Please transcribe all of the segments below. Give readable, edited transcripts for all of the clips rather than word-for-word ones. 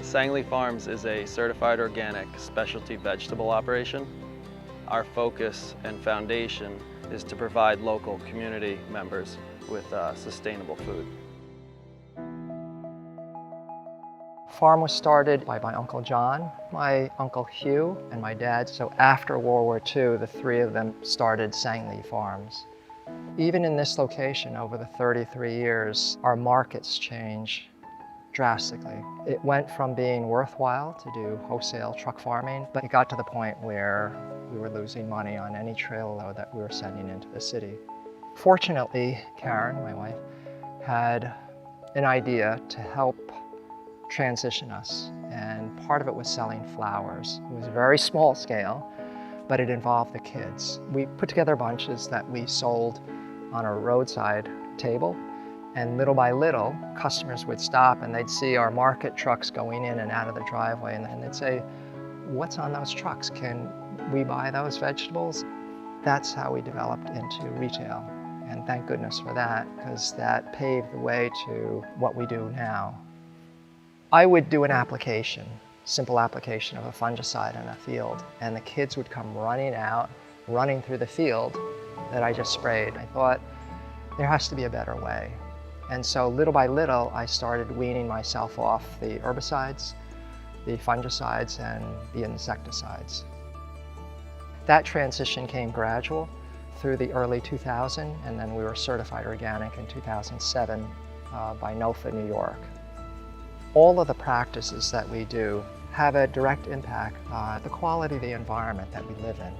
Sangley Farms is a certified organic specialty vegetable operation. Our focus and foundation is to provide local community members with sustainable food. Farm was started by my Uncle John, my Uncle Hugh, and my dad. So after World War II, the three of them started Sangley Farms. Even in this location, over the 33 years, our markets change drastically. It went from being worthwhile to do wholesale truck farming, but it got to the point where we were losing money on any trailer load that we were sending into the city. Fortunately, Karen, my wife, had an idea to help transition us, and part of it was selling flowers. It was very small scale, but it involved the kids. We put together bunches that we sold on a roadside table, and little by little, customers would stop and they'd see our market trucks going in and out of the driveway, and they'd say, "What's on those trucks? Can we buy those vegetables?" That's how we developed into retail, and thank goodness for that, because that paved the way to what we do now. I would do an application, simple application of a fungicide in a field, and the kids would come running out, running through the field that I just sprayed. I thought, there has to be a better way. And so little by little, I started weaning myself off the herbicides, the fungicides, and the insecticides. That transition came gradual through the early 2000s, and then we were certified organic in 2007 by NOFA New York. All of the practices that we do have a direct impact on the quality of the environment that we live in.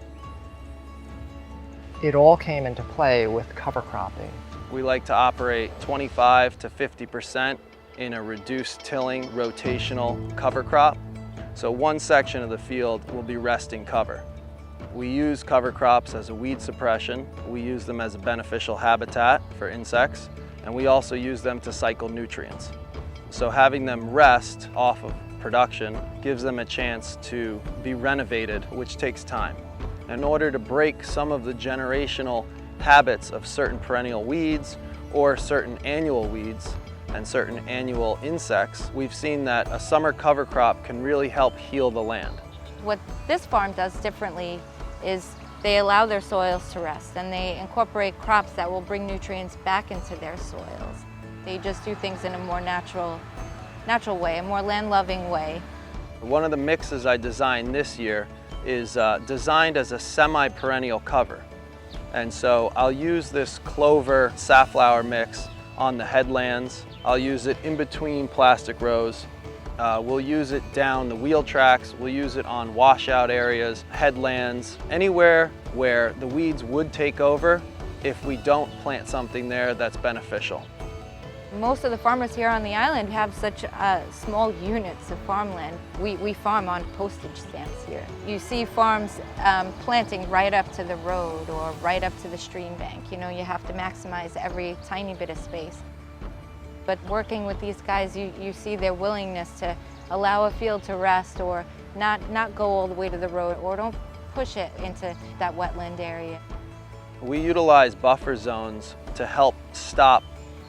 It all came into play with cover cropping. We like to operate 25 to 50% in a reduced tilling rotational cover crop. So one section of the field will be resting cover. We use cover crops as a weed suppression. We use them as a beneficial habitat for insects, and we also use them to cycle nutrients. So having them rest off of production gives them a chance to be renovated, which takes time. In order to break some of the generational habits of certain perennial weeds or certain annual weeds and certain annual insects, we've seen that a summer cover crop can really help heal the land. What this farm does differently is they allow their soils to rest, and they incorporate crops that will bring nutrients back into their soils. They just do things in a more natural way, a more land-loving way. One of the mixes I designed this year is designed as a semi-perennial cover. And so I'll use this clover safflower mix on the headlands. I'll use it in between plastic rows. We'll use it down the wheel tracks. We'll use it on washout areas, headlands, anywhere where the weeds would take over if we don't plant something there that's beneficial. Most of the farmers here on the island have such small units of farmland. We farm on postage stamps here. You see farms planting right up to the road or right up to the stream bank. You know, you have to maximize every tiny bit of space. But working with these guys, you see their willingness to allow a field to rest, or not go all the way to the road, or don't push it into that wetland area. We utilize buffer zones to help stop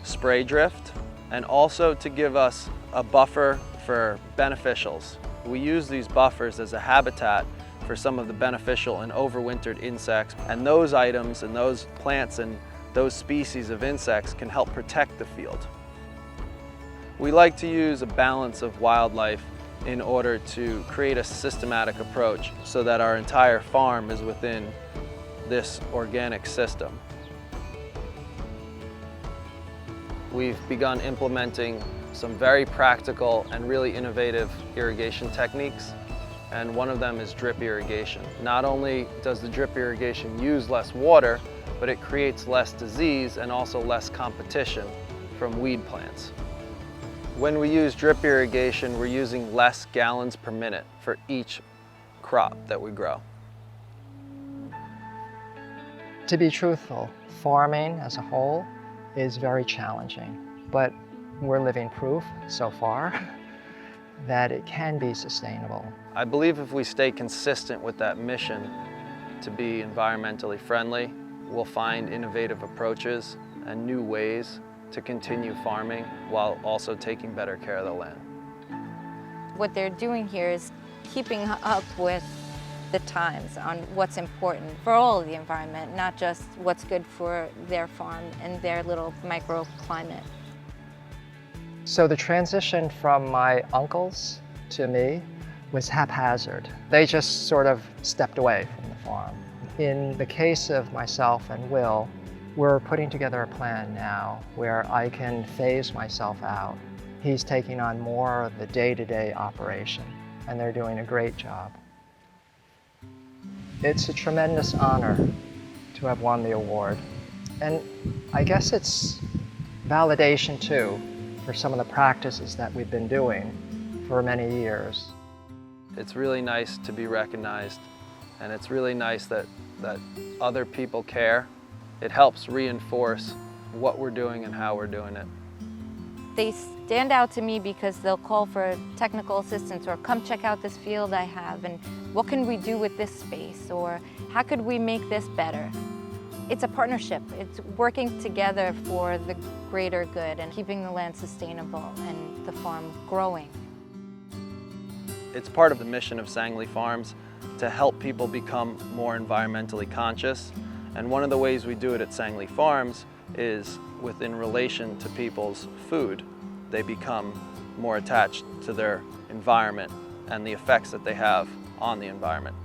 spray drift, and also to give us a buffer for beneficials. We use these buffers as a habitat for some of the beneficial and overwintered insects, and those items and those plants and those species of insects can help protect the field. We like to use a balance of wildlife in order to create a systematic approach so that our entire farm is within this organic system. We've begun implementing some very practical and really innovative irrigation techniques, and one of them is drip irrigation. Not only does the drip irrigation use less water, but it creates less disease and also less competition from weed plants. When we use drip irrigation, we're using less gallons per minute for each crop that we grow. To be truthful, farming as a whole is very challenging, but we're living proof so far that it can be sustainable. I believe if we stay consistent with that mission to be environmentally friendly, we'll find innovative approaches and new ways to continue farming while also taking better care of the land. What they're doing here is keeping up with the times on what's important for all of the environment, not just what's good for their farm and their little microclimate. So the transition from my uncles to me was haphazard. They just sort of stepped away from the farm. In the case of myself and Will, we're putting together a plan now where I can phase myself out. He's taking on more of the day-to-day operation, and they're doing a great job. It's a tremendous honor to have won the award. And I guess it's validation too for some of the practices that we've been doing for many years. It's really nice to be recognized, and it's really nice that other people care. It helps reinforce what we're doing and how we're doing it. They stand out to me because they'll call for technical assistance or come check out this field I have and what can we do with this space or how could we make this better? It's a partnership. It's working together for the greater good and keeping the land sustainable and the farm growing. It's part of the mission of Sangley Farms to help people become more environmentally conscious. And one of the ways we do it at Sangley Farms is within relation to people's food. They become more attached to their environment and the effects that they have on the environment.